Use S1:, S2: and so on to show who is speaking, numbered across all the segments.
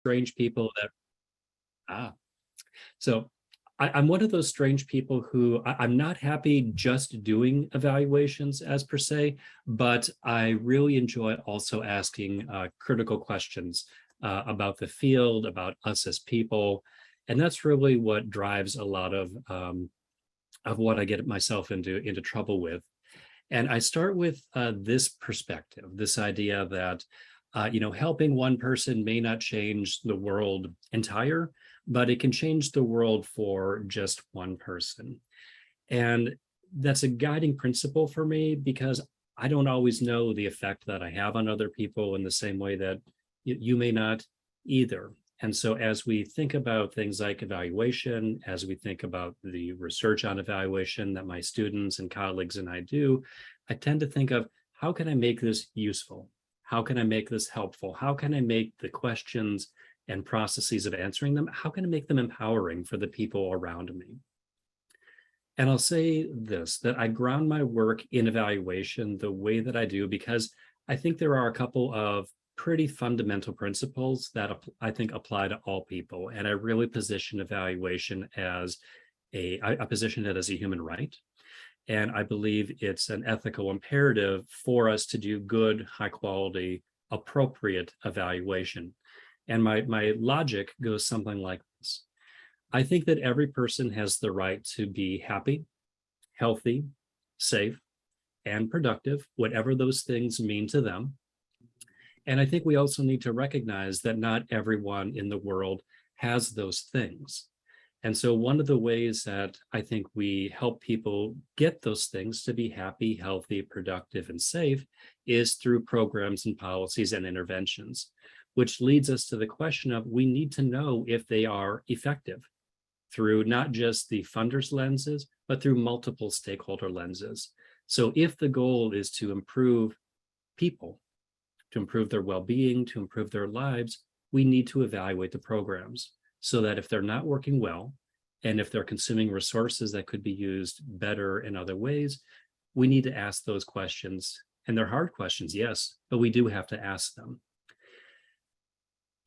S1: strange people that, ah, so I'm one of those strange people who I'm not happy just doing evaluations as per se, but I really enjoy also asking critical questions about the field, about us as people. And that's really what drives a lot of what I get myself into trouble with. And I start with this perspective, this idea that helping one person may not change the world entire, but it can change the world for just one person. And that's a guiding principle for me because I don't always know the effect that I have on other people in the same way that you may not either. And so as we think about things like evaluation, as we think about the research on evaluation that my students and colleagues and I do, I tend to think of how can I make this useful? How can I make this helpful? How can I make the questions and processes of answering them, how can I make them empowering for the people around me? And I'll say this, that I ground my work in evaluation the way that I do because I think there are a couple of pretty fundamental principles that I think apply to all people. And I really position evaluation as I position it as a human right. And I believe it's an ethical imperative for us to do good, high quality, appropriate evaluation. And my logic goes something like this. I think that every person has the right to be happy, healthy, safe, and productive, whatever those things mean to them. And I think we also need to recognize that not everyone in the world has those things. And so one of the ways that I think we help people get those things to be happy, healthy, productive, and safe is through programs and policies and interventions, which leads us to the question of we need to know if they are effective through not just the funders' lenses, but through multiple stakeholder lenses. So if the goal is to improve people, to improve their well-being, to improve their lives, we need to evaluate the programs so that if they're not working well, and if they're consuming resources that could be used better in other ways, we need to ask those questions. And they're hard questions, yes, but we do have to ask them.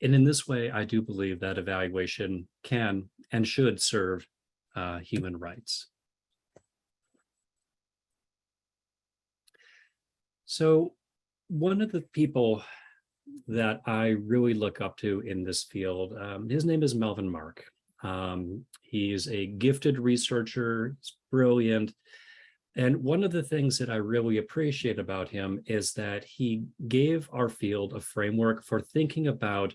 S1: And in this way, I do believe that evaluation can and should serve human rights. So one of the people that I really look up to in this field, his name is Melvin Mark. He's a gifted researcher, he's brilliant. And one of the things that I really appreciate about him is that he gave our field a framework for thinking about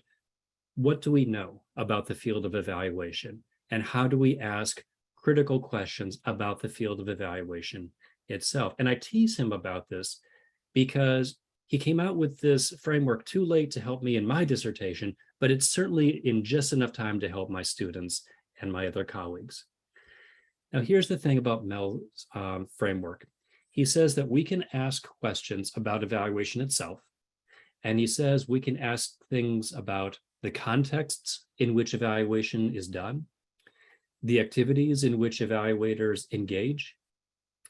S1: what do we know about the field of evaluation and how do we ask critical questions about the field of evaluation itself. And I tease him about this because he came out with this framework too late to help me in my dissertation, but it's certainly in just enough time to help my students and my other colleagues. Now, here's the thing about Mel's framework. He says that we can ask questions about evaluation itself, and he says we can ask things about the contexts in which evaluation is done, the activities in which evaluators engage,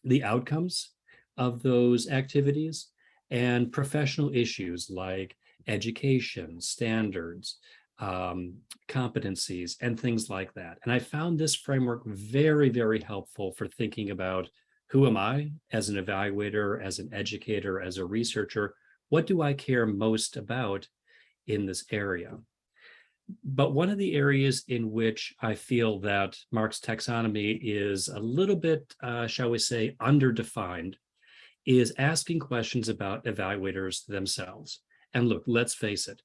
S1: the outcomes of those activities, and professional issues like education, standards, competencies, and things like that. And I found this framework very, very helpful for thinking about who am I as an evaluator, as an educator, as a researcher? What do I care most about in this area? But one of the areas in which I feel that Mark's taxonomy is a little bit, shall we say, underdefined is asking questions about evaluators themselves. And look, let's face it,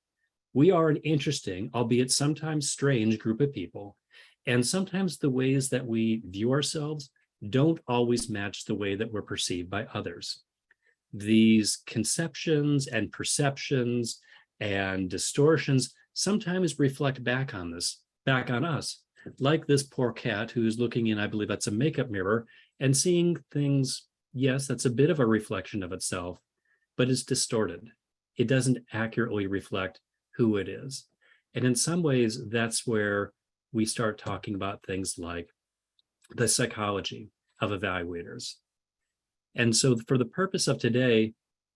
S1: we are an interesting, albeit sometimes strange group of people. And sometimes the ways that we view ourselves don't always match the way that we're perceived by others. These conceptions and perceptions and distortions sometimes reflect back on us, like this poor cat who's looking in, I believe that's a makeup mirror, and seeing things, yes, that's a bit of a reflection of itself, but it's distorted. It doesn't accurately reflect who it is. And in some ways, that's where we start talking about things like the psychology of evaluators. And so for the purpose of today,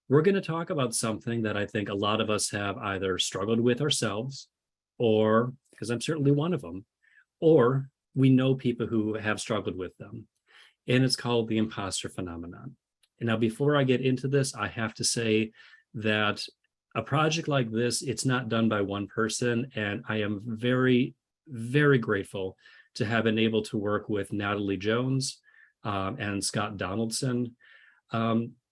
S1: we're going to talk about something that I think a lot of us have either struggled with ourselves or because I'm certainly one of them, or we know people who have struggled with them. And it's called the imposter phenomenon. And now, before I get into this, I have to say that a project like this, it's not done by one person. And I am very, very grateful to have been able to work with Natalie Jones and Scott Donaldson,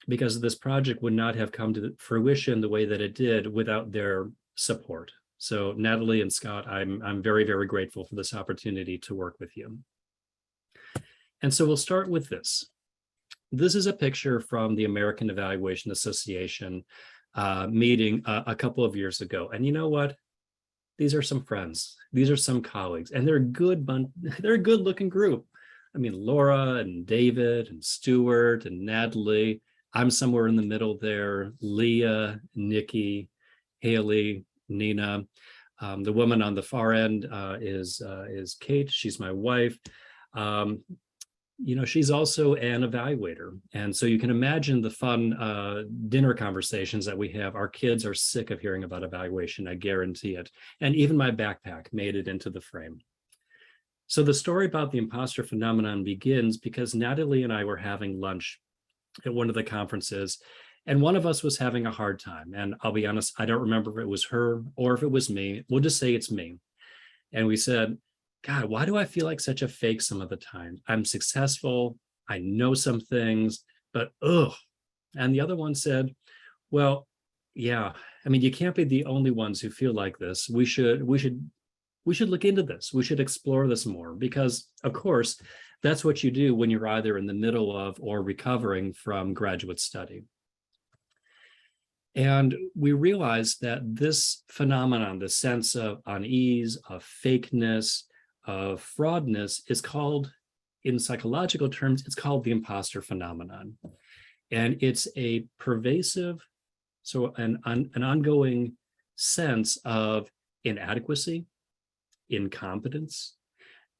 S1: because this project would not have come to fruition the way that it did without their support. So Natalie and Scott, I'm very, very grateful for this opportunity to work with you. And so we'll start with this. This is a picture from the American Evaluation Association meeting a couple of years ago. And you know what? These are some friends. These are some colleagues, and they're a good looking group. I mean, Laura and David and Stuart and Natalie. I'm somewhere in the middle there. Leah, Nikki, Haley, Nina. The woman on the far end is Kate. She's my wife. She's also an evaluator. And so you can imagine the fun dinner conversations that we have. Our kids are sick of hearing about evaluation, I guarantee it. And even my backpack made it into the frame. So the story about the imposter phenomenon begins because Natalie and I were having lunch at one of the conferences, and one of us was having a hard time. And I'll be honest, I don't remember if it was her or if it was me. We'll just say it's me. And we said, God, why do I feel like such a fake some of the time? I'm successful. I know some things, but ugh. And the other one said, well, yeah, I mean, you can't be the only ones who feel like this. We should look into this. We should explore this more because, of course, that's what you do when you're either in the middle of or recovering from graduate study. And we realized that this phenomenon, the sense of unease, of fakeness, of fraudness is called, in psychological terms, it's called the imposter phenomenon. And it's a pervasive, so an ongoing sense of inadequacy, incompetence,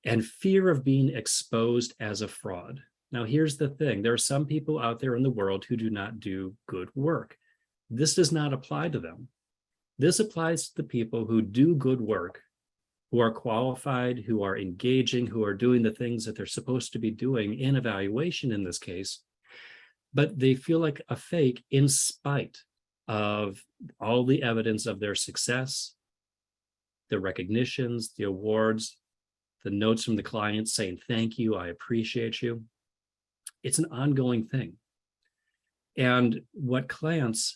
S1: and fear of being exposed as a fraud. Now, here's the thing. There are some people out there in the world who do not do good work. This does not apply to them. This applies to the people who do good work, who are qualified, who are engaging, who are doing the things that they're supposed to be doing in evaluation in this case, but they feel like a fake in spite of all the evidence of their success, the recognitions, the awards, the notes from the clients saying, thank you, I appreciate you. It's an ongoing thing. And what Clance,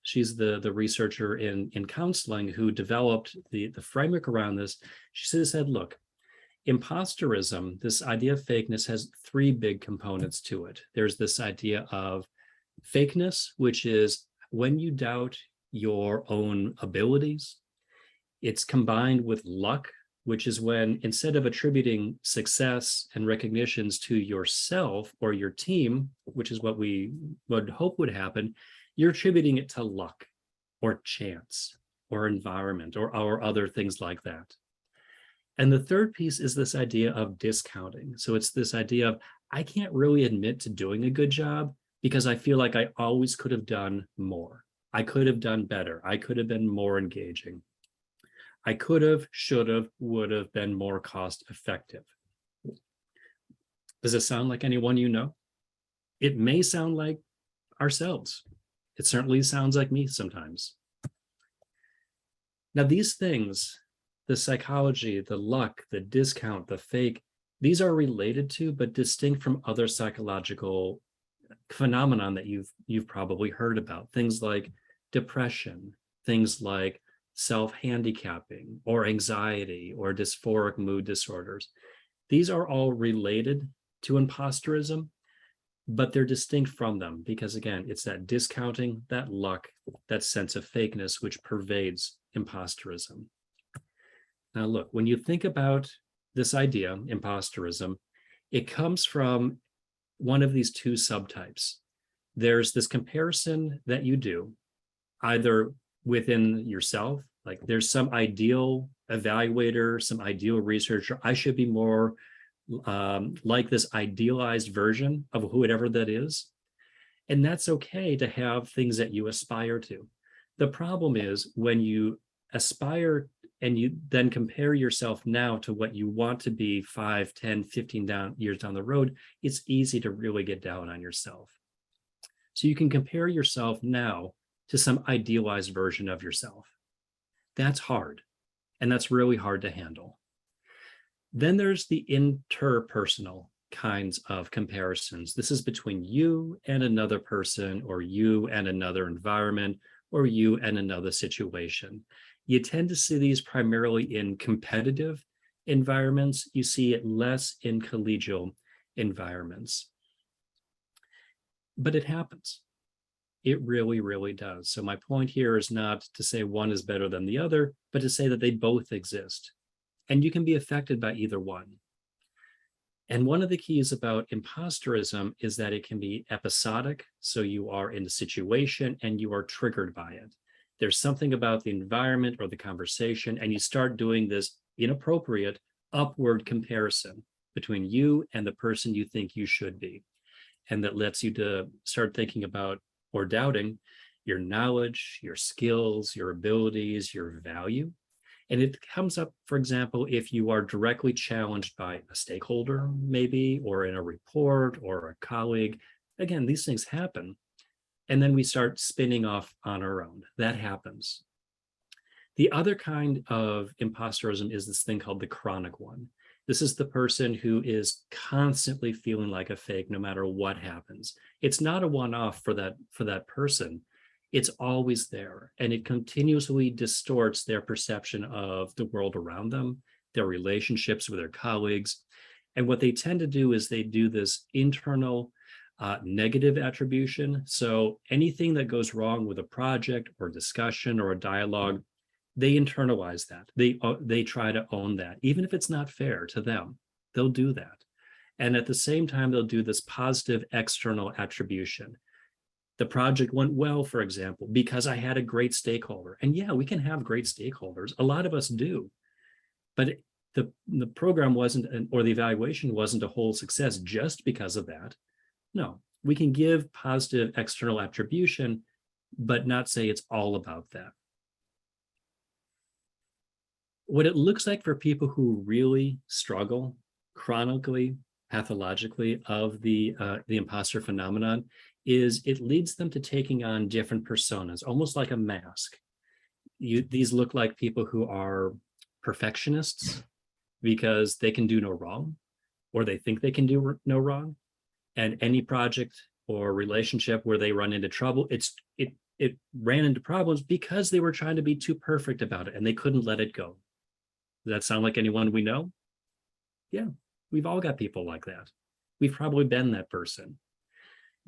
S1: she's the researcher in counseling who developed the framework around this. She said, look, imposterism, this idea of fakeness, has three big components to it. There's this idea of fakeness, which is when you doubt your own abilities. It's combined with luck, which is when instead of attributing success and recognitions to yourself or your team, which is what we would hope would happen, you're attributing it to luck or chance or environment or other things like that. And the third piece is this idea of discounting. So it's this idea of, I can't really admit to doing a good job because I feel like I always could have done more. I could have done better. I could have been more engaging. I could have, should have, would have been more cost effective. Does it sound like anyone you know? It may sound like ourselves. It certainly sounds like me sometimes. Now, these things, the psychology, the luck, the discount, the fake, these are related to but distinct from other psychological phenomenon that you've probably heard about. Things like depression, things like self-handicapping or anxiety or dysphoric mood disorders. These are all related to imposterism, but they're distinct from them because, again, it's that discounting, that luck, that sense of fakeness which pervades imposterism. Now, look, when you think about this idea, imposterism, it comes from one of these two subtypes. There's this comparison that you do either within yourself, like there's some ideal evaluator, some ideal researcher. I should be more like this idealized version of whoever that is. And that's okay to have things that you aspire to. The problem is when you aspire and you then compare yourself now to what you want to be 5, 10, 15 years down the road, it's easy to really get down on yourself. So you can compare yourself now to some idealized version of yourself. That's hard, and that's really hard to handle. Then there's the interpersonal kinds of comparisons. This is between you and another person, or you and another environment, or you and another situation. You tend to see these primarily in competitive environments. You see it less in collegial environments. But it happens. It really, really does. So my point here is not to say one is better than the other, but to say that they both exist. And you can be affected by either one. And one of the keys about imposterism is that it can be episodic. So you are in a situation and you are triggered by it. There's something about the environment or the conversation, and you start doing this inappropriate upward comparison between you and the person you think you should be. And that lets you to start thinking about or doubting your knowledge, your skills, your abilities, your value. And it comes up, for example, if you are directly challenged by a stakeholder, maybe, or in a report or a colleague. Again, these things happen. And then we start spinning off on our own. That happens. The other kind of imposterism is this thing called the chronic one. This is the person who is constantly feeling like a fake no matter what happens. It's not a one-off for that person. It's always there, and it continuously distorts their perception of the world around them, their relationships with their colleagues. And what they tend to do is they do this internal negative attribution. So anything that goes wrong with a project or discussion or a dialogue, they internalize that. They try to own that, even if it's not fair to them. They'll do that. And at the same time, they'll do this positive external attribution. The project went well, for example, because I had a great stakeholder. And yeah, we can have great stakeholders. A lot of us do. But the program wasn't, or the evaluation wasn't a whole success just because of that. No, we can give positive external attribution, but not say it's all about that. What it looks like for people who really struggle chronically, pathologically of the imposter phenomenon is it leads them to taking on different personas, almost like a mask. These look like people who are perfectionists because they can do no wrong, or they think they can do no wrong. And any project or relationship where they run into trouble, it ran into problems because they were trying to be too perfect about it and they couldn't let it go. Does that sound like anyone we know? Yeah, we've all got people like that. We've probably been that person.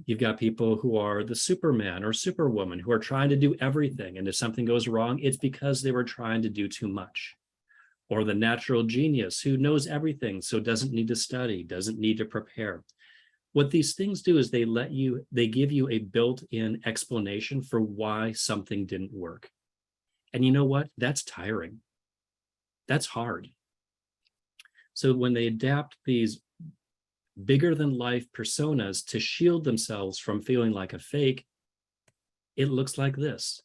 S1: You've got people who are the Superman or Superwoman who are trying to do everything. And if something goes wrong, it's because they were trying to do too much. Or the natural genius who knows everything, so doesn't need to study, doesn't need to prepare. What these things do is they give you a built-in explanation for why something didn't work. And you know what? That's tiring. That's hard. So when they adapt these bigger than life personas to shield themselves from feeling like a fake, it looks like this: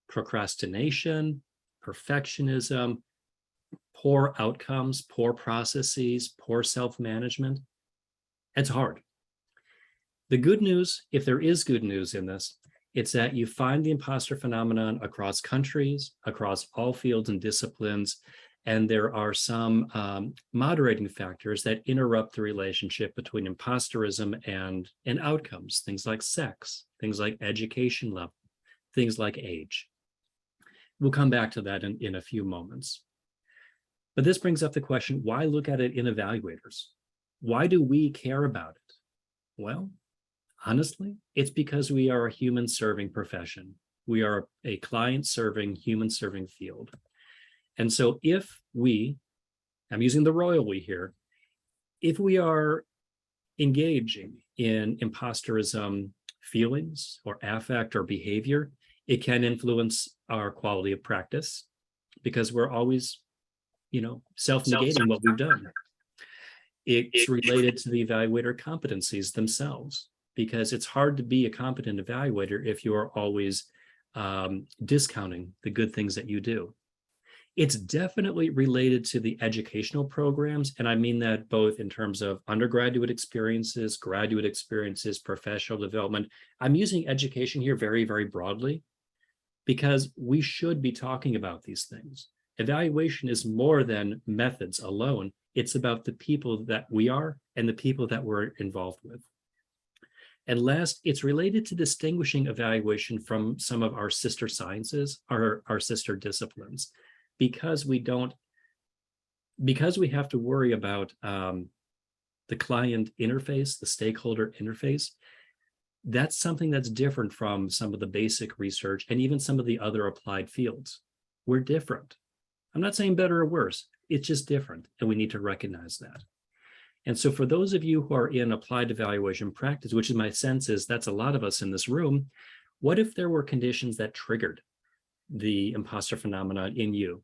S1: procrastination, perfectionism, poor outcomes, poor processes, poor self-management. It's hard. The good news, if there is good news in this, it's that you find the imposter phenomenon across countries, across all fields and disciplines, and there are some moderating factors that interrupt the relationship between imposterism and outcomes, things like sex, things like education level, things like age. We'll come back to that in a few moments. But this brings up the question, why look at it in evaluators? Why do we care about it? Well, honestly, it's because we are a human-serving profession. We are a client-serving, human-serving field. And so if we, I'm using the royal we here, if we are engaging in imposterism feelings or affect or behavior, it can influence our quality of practice because we're always, self-negating what we've done. It's related to the evaluator competencies themselves, because it's hard to be a competent evaluator if you're always discounting the good things that you do. It's definitely related to the educational programs. And I mean that both in terms of undergraduate experiences, graduate experiences, professional development. I'm using education here very, very broadly because we should be talking about these things. Evaluation is more than methods alone. It's about the people that we are and the people that we're involved with. And last, it's related to distinguishing evaluation from some of our sister sciences, our sister disciplines, because we have to worry about the client interface, the stakeholder interface. That's something that's different from some of the basic research and even some of the other applied fields. We're different. I'm not saying better or worse, it's just different, and we need to recognize that. And so for those of you who are in applied evaluation practice, which is my sense is that's a lot of us in this room, what if there were conditions that triggered the imposter phenomenon in you?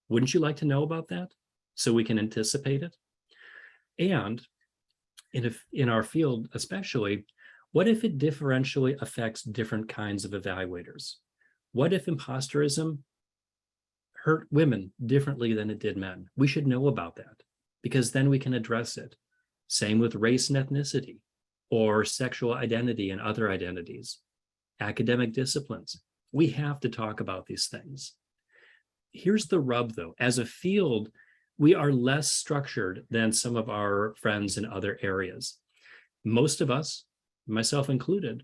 S1: Wouldn't you like to know about that so we can anticipate it? And in our field especially, what if it differentially affects different kinds of evaluators? What if imposterism hurt women differently than it did men? We should know about that because then we can address it. Same with race and ethnicity, or sexual identity and other identities, academic disciplines. We have to talk about these things. Here's the rub, though. As a field, we are less structured than some of our friends in other areas. Most of us, myself included,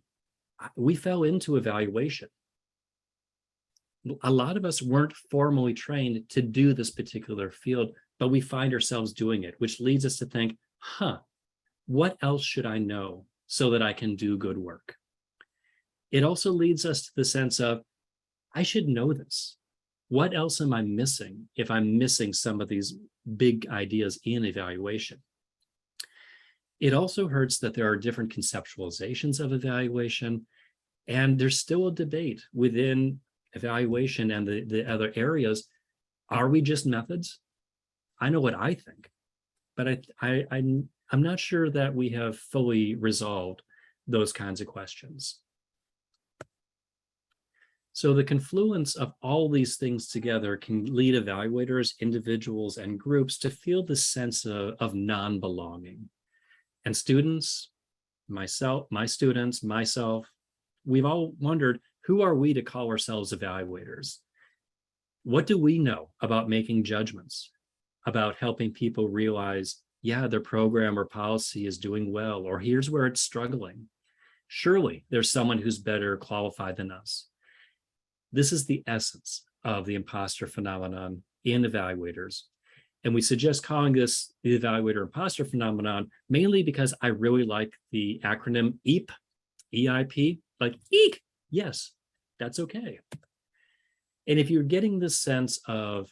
S1: we fell into evaluation. A lot of us weren't formally trained to do this particular field, but we find ourselves doing it, which leads us to think, what else should I know so that I can do good work? It also leads us to the sense of, I should know this. What else am I missing if I'm missing some of these big ideas in evaluation? It also hurts that there are different conceptualizations of evaluation, and there's still a debate within evaluation and the other areas. Are we just methods? I know what I think, but I'm not sure that we have fully resolved those kinds of questions. So the confluence of all these things together can lead evaluators, individuals, and groups to feel the sense of non-belonging. And students, myself, my students, myself, we've all wondered, who are we to call ourselves evaluators? What do we know about making judgments, about helping people realize, yeah, their program or policy is doing well, or here's where it's struggling. Surely there's someone who's better qualified than us. This is the essence of the imposter phenomenon in evaluators. And we suggest calling this the evaluator imposter phenomenon, mainly because I really like the acronym EIP, EIP, like eek. Yes, that's okay. And if you're getting this sense of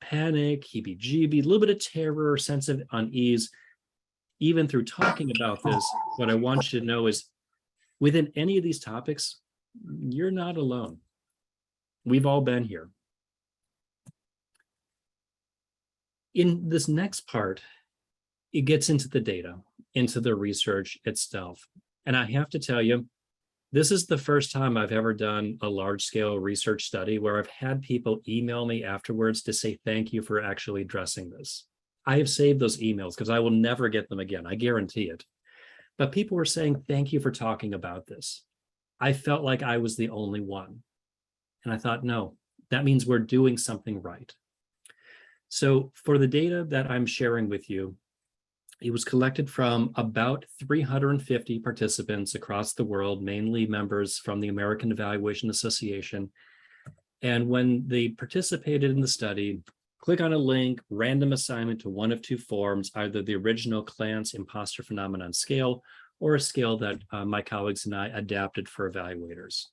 S1: panic, heebie-jeebie, a little bit of terror, sense of unease, even through talking about this, what I want you to know is within any of these topics, you're not alone. We've all been here. In this next part, it gets into the data, into the research itself. And I have to tell you, this is the first time I've ever done a large-scale research study where I've had people email me afterwards to say, thank you for actually addressing this. I have saved those emails because I will never get them again. I guarantee it. But people were saying, thank you for talking about this. I felt like I was the only one. And I thought, no, that means we're doing something right. So for the data that I'm sharing with you, it was collected from about 350 participants across the world, mainly members from the American Evaluation Association. And when they participated in the study, click on a link, random assignment to one of two forms, either the original Clance Imposter Phenomenon scale or a scale that my colleagues and I adapted for evaluators.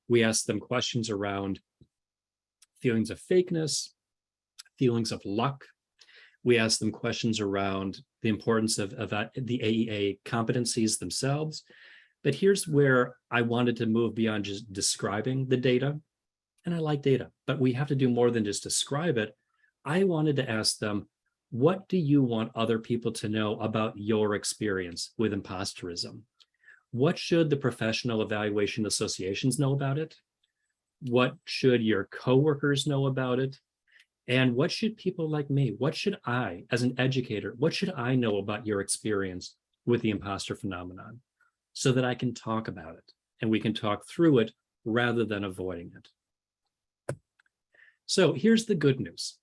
S1: We asked them questions around feelings of fakeness, feelings of luck. We asked them questions around the importance of the AEA competencies themselves. But here's where I wanted to move beyond just describing the data. And I like data, but we have to do more than just describe it. I wanted to ask them, what do you want other people to know about your experience with imposterism? What should the professional evaluation associations know about it? What should your coworkers know about it? And what should people like me, what should I, as an educator, what should I know about your experience with the imposter phenomenon so that I can talk about it and we can talk through it rather than avoiding it? So here's the good news,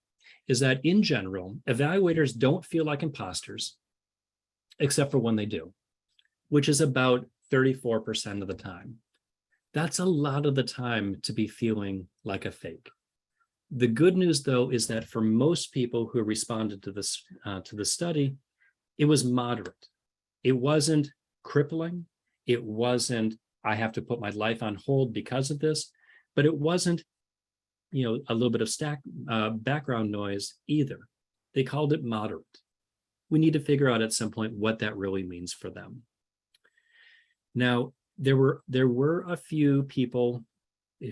S1: is that in general, evaluators don't feel like imposters, except for when they do, which is about 34% of the time. That's a lot of the time to be feeling like a fake. The good news, though, is that for most people who responded to this to the study, it was moderate. It wasn't crippling. It wasn't, I have to put my life on hold because of this, but it wasn't, a little bit of background noise either. They called it moderate. We need to figure out at some point what that really means for them. Now, there were a few people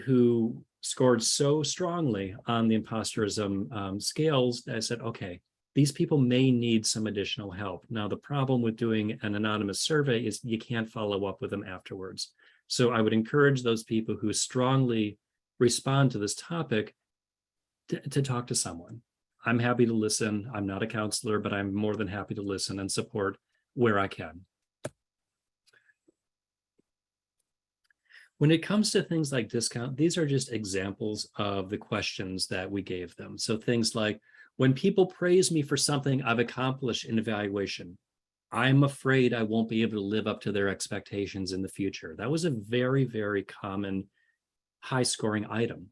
S1: who scored so strongly on the imposterism scales that I said, okay, these people may need some additional help. Now, the problem with doing an anonymous survey is you can't follow up with them afterwards. So I would encourage those people who strongly respond to this topic to talk to someone. I'm happy to listen. I'm not a counselor, but I'm more than happy to listen and support where I can. When it comes to things like discount, these are just examples of the questions that we gave them. So things like, when people praise me for something I've accomplished in evaluation, I'm afraid I won't be able to live up to their expectations in the future. That was a very, very common high-scoring item.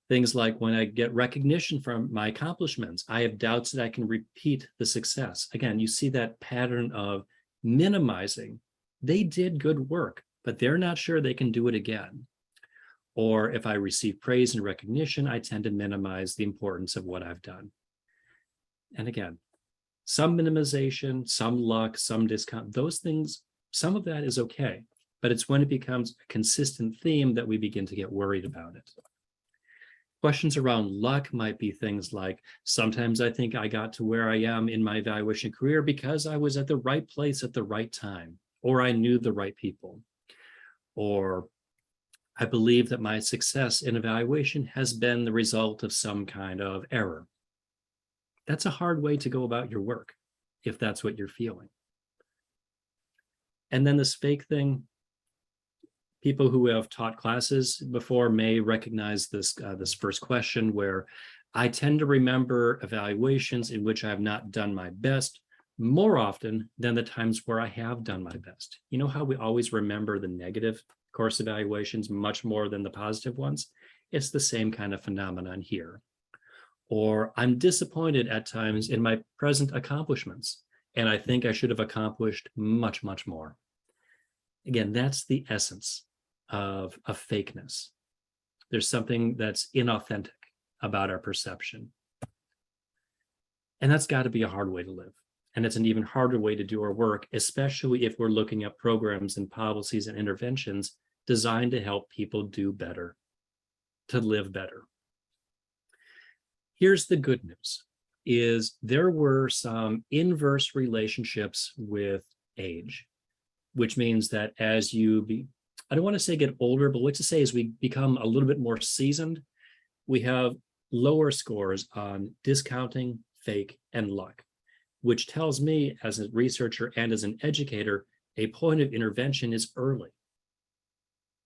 S1: Things like, when I get recognition from my accomplishments, I have doubts that I can repeat the success. Again, you see that pattern of minimizing. They did good work, but they're not sure they can do it again. Or if I receive praise and recognition, I tend to minimize the importance of what I've done. And again, some minimization, some luck, some discount, those things, some of that is okay, but it's when it becomes a consistent theme that we begin to get worried about it. Questions around luck might be things like, sometimes I think I got to where I am in my evaluation career because I was at the right place at the right time, or I knew the right people. Or I believe that my success in evaluation has been the result of some kind of error. That's a hard way to go about your work, if that's what you're feeling. And then this fake thing, people who have taught classes before may recognize this, this first question, where I tend to remember evaluations in which I have not done my best more often than the times where I have done my best. You know how we always remember the negative course evaluations much more than the positive ones? It's the same kind of phenomenon here. Or I'm disappointed at times in my present accomplishments, and I think I should have accomplished much, much more. Again, that's the essence of fakeness. There's something that's inauthentic about our perception. And that's got to be a hard way to live. And it's an even harder way to do our work, especially if we're looking at programs and policies and interventions designed to help people do better, to live better. Here's the good news, is there were some inverse relationships with age, which means that as you I don't want to say get older, but what to say is we become a little bit more seasoned, we have lower scores on discounting, fake, and luck, which tells me as a researcher and as an educator, a point of intervention is early.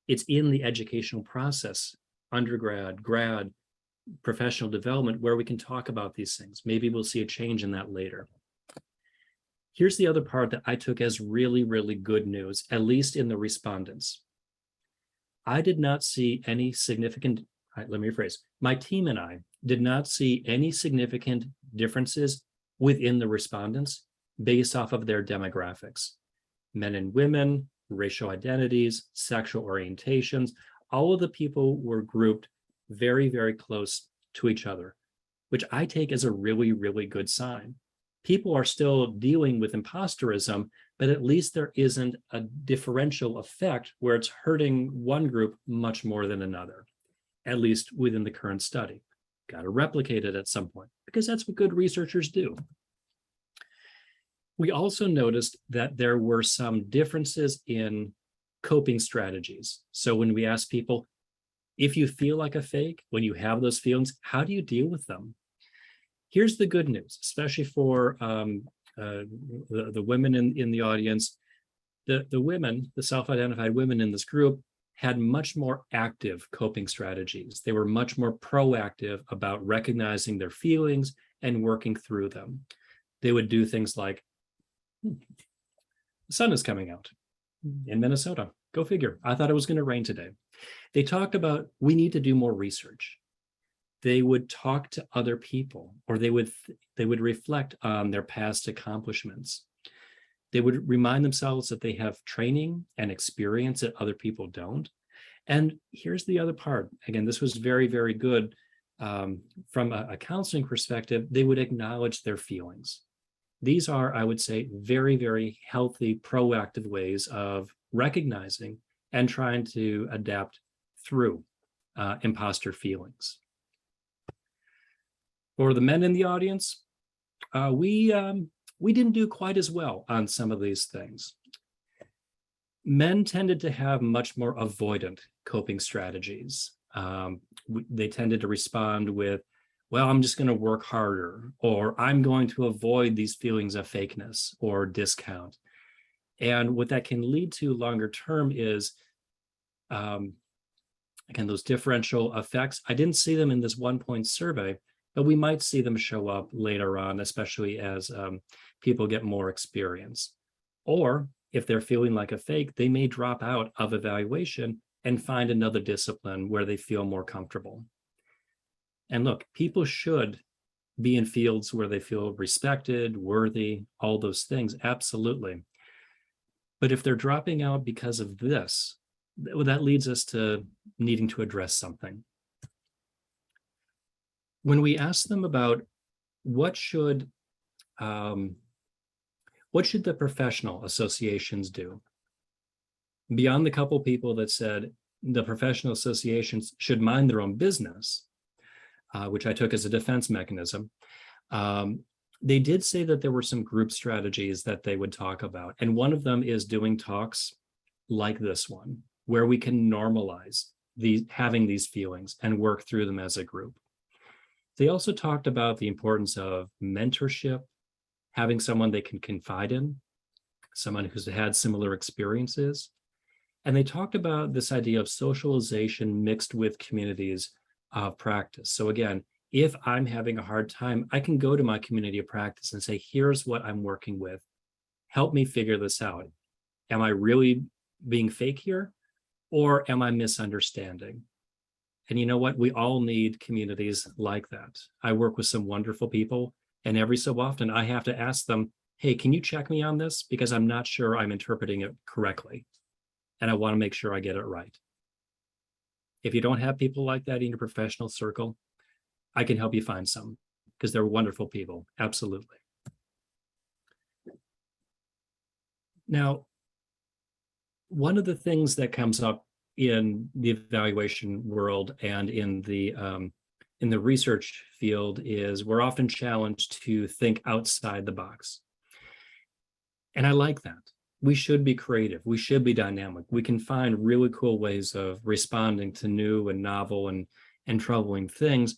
S1: It's in the educational process, undergrad, grad, professional development, where we can talk about these things. Maybe we'll see a change in that later. Here's the other part that I took as really, really good news, at least in the respondents. I did not see any significant, let me rephrase, my team and I did not see any significant differences within the respondents based off of their demographics. Men and women, racial identities, sexual orientations, all of the people were grouped very, very close to each other, which I take as a really, really good sign. People are still dealing with imposterism, but at least there isn't a differential effect where it's hurting one group much more than another, at least within the current study. Got to replicate it at some point, because that's what good researchers do. We also noticed that there were some differences in coping strategies. So when we asked people, if you feel like a fake, when you have those feelings, how do you deal with them? Here's the good news, especially for the women in the audience. The women, the self-identified women in this group, had much more active coping strategies. They were much more proactive about recognizing their feelings and working through them. They would do things like, the sun is coming out in Minnesota. Go figure. I thought it was going to rain today. They talked about, we need to do more research. They would talk to other people, or they would reflect on their past accomplishments. They would remind themselves that they have training and experience that other people don't. And here's the other part. Again, this was very, very good from a counseling perspective. They would acknowledge their feelings. These are, I would say, very, very healthy, proactive ways of recognizing and trying to adapt through imposter feelings. For the men in the audience, we didn't do quite as well on some of these things. Men tended to have much more avoidant coping strategies. They tended to respond with, well, I'm just going to work harder, or I'm going to avoid these feelings of fakeness or discount. And what that can lead to longer term is, again, those differential effects. I didn't see them in this 1-point survey, but we might see them show up later on, especially as people get more experience. Or if they're feeling like a fake, they may drop out of evaluation and find another discipline where they feel more comfortable. And look, people should be in fields where they feel respected, worthy, all those things, absolutely. But if they're dropping out because of this, that leads us to needing to address something. When we ask them about what should the professional associations do, beyond the couple people that said the professional associations should mind their own business, which I took as a defense mechanism, they did say that there were some group strategies that they would talk about. And one of them is doing talks like this one, where we can normalize having these feelings and work through them as a group. They also talked about the importance of mentorship, having someone they can confide in, someone who's had similar experiences. And they talked about this idea of socialization mixed with communities of practice. So again, if I'm having a hard time, I can go to my community of practice and say, here's what I'm working with. Help me figure this out. Am I really being fake here? Or am I misunderstanding? And you know what? We all need communities like that. I work with some wonderful people, and every so often I have to ask them, hey, can you check me on this? Because I'm not sure I'm interpreting it correctly. And I want to make sure I get it right. If you don't have people like that in your professional circle, I can help you find some, because they're wonderful people. Absolutely. Now, one of the things that comes up in the evaluation world and in the research field is we're often challenged to think outside the box. And I like that. We should be creative. We should be dynamic. We can find really cool ways of responding to new and novel and troubling things.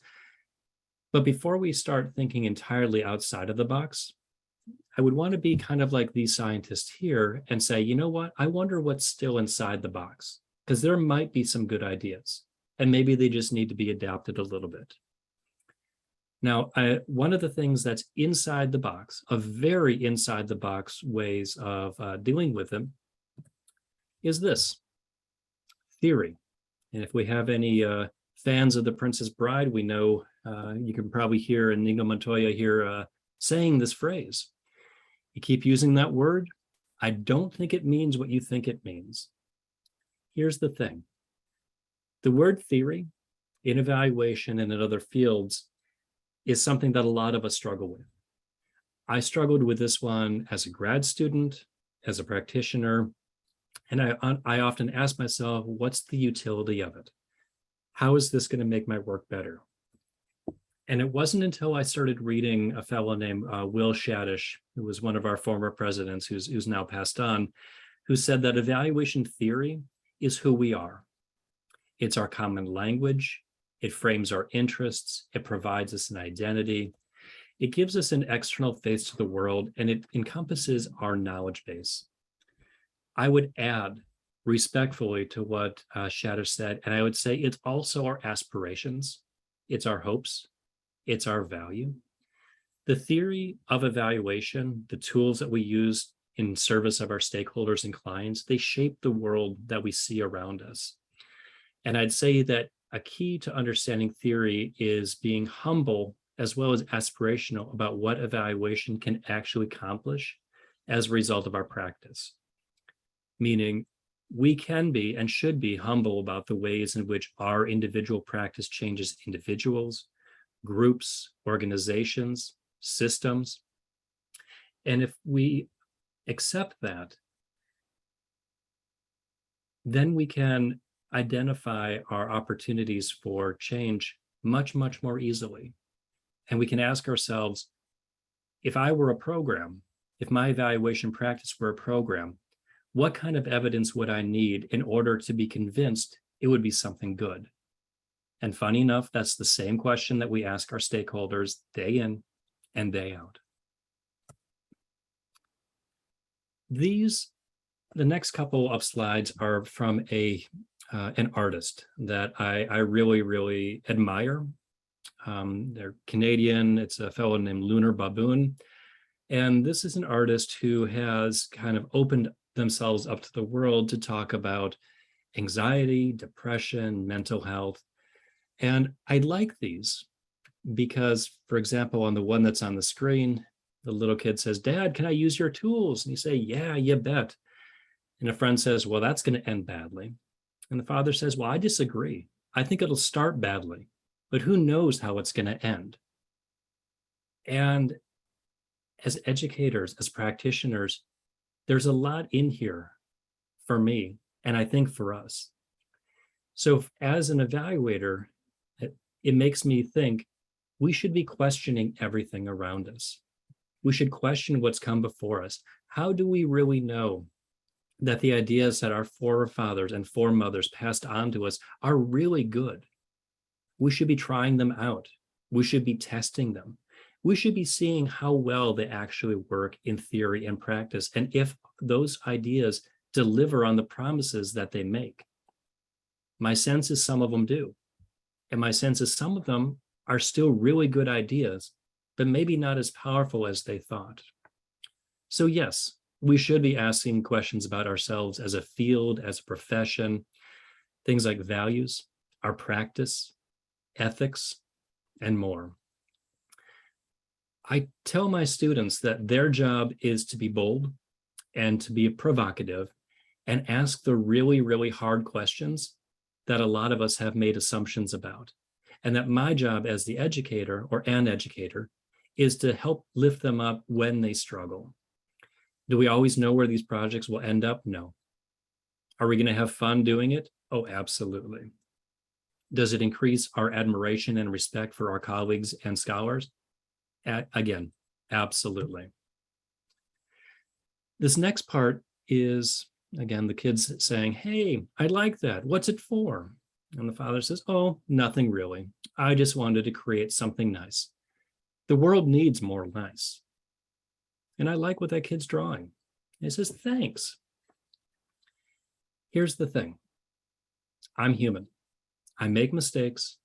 S1: But before we start thinking entirely outside of the box, I would want to be kind of like these scientists here and say, you know what? I wonder what's still inside the box, because there might be some good ideas, and maybe they just need to be adapted a little bit. Now, one of the things that's inside the box, of very inside the box ways of dealing with them, is this theory. And if we have any fans of The Princess Bride, we know you can probably hear Inigo Montoya here saying this phrase. You keep using that word. I don't think it means what you think it means. Here's the thing. The word theory in evaluation and in other fields is something that a lot of us struggle with. I struggled with this one as a grad student, as a practitioner, and I often ask myself, what's the utility of it? How is this going to make my work better? And it wasn't until I started reading a fellow named Will Shadish, who was one of our former presidents, who's now passed on, who said that evaluation theory is who we are. It's our common language. It frames our interests. It provides us an identity. It gives us an external face to the world, and it encompasses our knowledge base. I would add respectfully to what Shatter said, and I would say it's also our aspirations, it's our hopes, it's our value. The theory of evaluation, the tools that we use in service of our stakeholders and clients, they shape the world that we see around us. And I'd say that a key to understanding theory is being humble as well as aspirational about what evaluation can actually accomplish as a result of our practice. Meaning, we can be and should be humble about the ways in which our individual practice changes individuals, groups, organizations, systems. And if we accept that, then we can identify our opportunities for change much, much more easily. And we can ask ourselves, if I were a program, if my evaluation practice were a program, what kind of evidence would I need in order to be convinced it would be something good? And funny enough, that's the same question that we ask our stakeholders day in and day out. The next couple of slides are from an artist that I really, really admire. They're Canadian. It's a fellow named Lunar Baboon. And this is an artist who has kind of opened themselves up to the world to talk about anxiety, depression, mental health. And I like these because, for example, on the one that's on the screen, the little kid says, "Dad, can I use your tools?" And you say, "Yeah, you bet." And a friend says, "Well, that's going to end badly." And the father says, "Well, I disagree. I think it'll start badly, but who knows how it's going to end?" And as educators, as practitioners, there's a lot in here for me, and I think for us. So as an evaluator, it makes me think we should be questioning everything around us. We should question what's come before us. How do we really know that the ideas that our forefathers and foremothers passed on to us are really good? We should be trying them out. We should be testing them. We should be seeing how well they actually work in theory and practice, and if those ideas deliver on the promises that they make. My sense is some of them do. And my sense is some of them are still really good ideas, but maybe not as powerful as they thought. So yes, we should be asking questions about ourselves as a field, as a profession, things like values, our practice, ethics, and more. I tell my students that their job is to be bold and to be provocative and ask the really, really hard questions that a lot of us have made assumptions about. And that my job as the educator or an educator is to help lift them up when they struggle. Do we always know where these projects will end up? No. Are we going to have fun doing it? Oh, absolutely. Does it increase our admiration and respect for our colleagues and scholars? Again, absolutely. This next part is, again, the kids saying, "Hey, I like that. What's it for?" And the father says, "Oh, nothing really. I just wanted to create something nice. The world needs more nice. And I like what that kid's drawing." And he says, "Thanks." Here's the thing. I'm human. I make mistakes,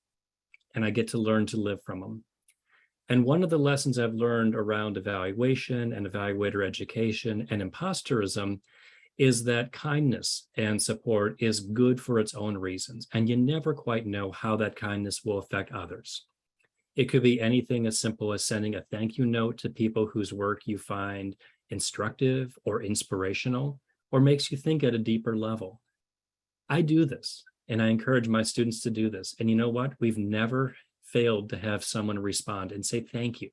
S1: and I get to learn to live from them. And one of the lessons I've learned around evaluation and evaluator education and imposterism is that kindness and support is good for its own reasons, and you never quite know how that kindness will affect others. It could be anything as simple as sending a thank you note to people whose work you find instructive or inspirational, or makes you think at a deeper level. I do this, and I encourage my students to do this. And you know what? We've never failed to have someone respond and say thank you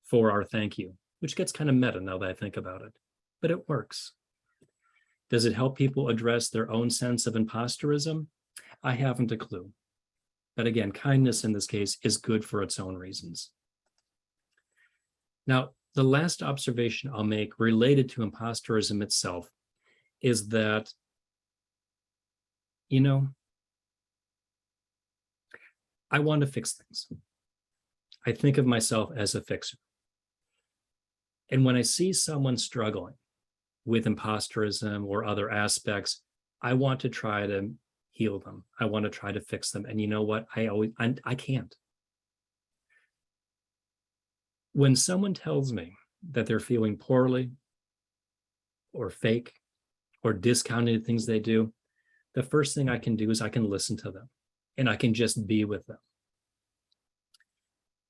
S1: for our thank you, which gets kind of meta now that I think about it, but it works. Does it help people address their own sense of imposterism? I haven't a clue. But again, kindness in this case is good for its own reasons. Now, the last observation I'll make related to imposterism itself is that, I want to fix things. I think of myself as a fixer. And when I see someone struggling with imposterism or other aspects, I want to try to heal them. I want to try to fix them. And you know what? I can't. When someone tells me that they're feeling poorly or fake or discounting things they do, the first thing I can do is I can listen to them and I can just be with them.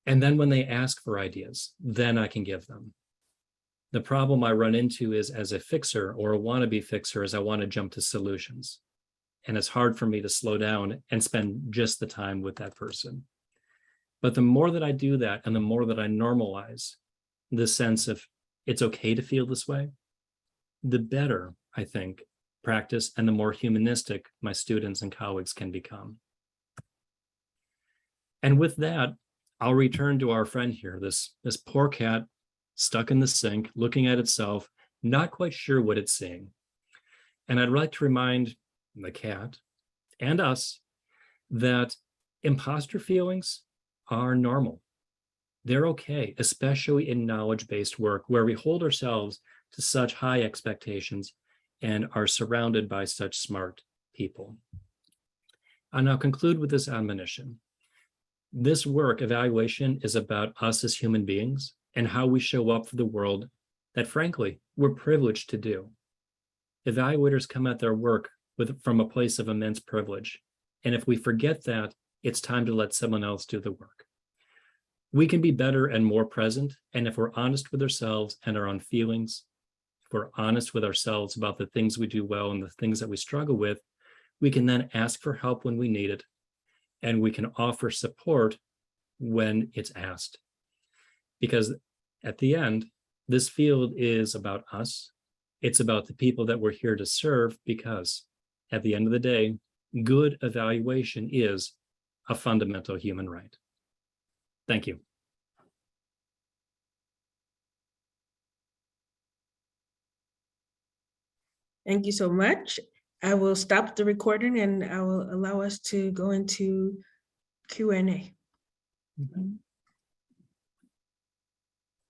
S1: And then when they ask for ideas, then I can give them. The problem I run into is, as a fixer or a wannabe fixer, is I want to jump to solutions. And it's hard for me to slow down and spend just the time with that person. But the more that I do that, and the more that I normalize the sense of it's okay to feel this way, the better, I think, practice and the more humanistic my students and colleagues can become. And with that, I'll return to our friend here, this poor cat stuck in the sink, looking at itself, not quite sure what it's seeing. And I'd like to remind the cat and us that imposter feelings are normal. They're okay, especially in knowledge-based work where we hold ourselves to such high expectations and are surrounded by such smart people. I'll now conclude with this admonition. This work, evaluation, is about us as human beings and how we show up for the world that, frankly, we're privileged to do. Evaluators come at their work from a place of immense privilege. And if we forget that, it's time to let someone else do the work. We can be better and more present. And if we're honest with ourselves and our own feelings, if we're honest with ourselves about the things we do well and the things that we struggle with, we can then ask for help when we need it. And we can offer support when it's asked. Because at the end, this field is about us. It's about the people that we're here to serve, because at the end of the day, good evaluation is a fundamental human right. Thank you.
S2: Thank you so much. I will stop the recording and I will allow us to go into Q&A.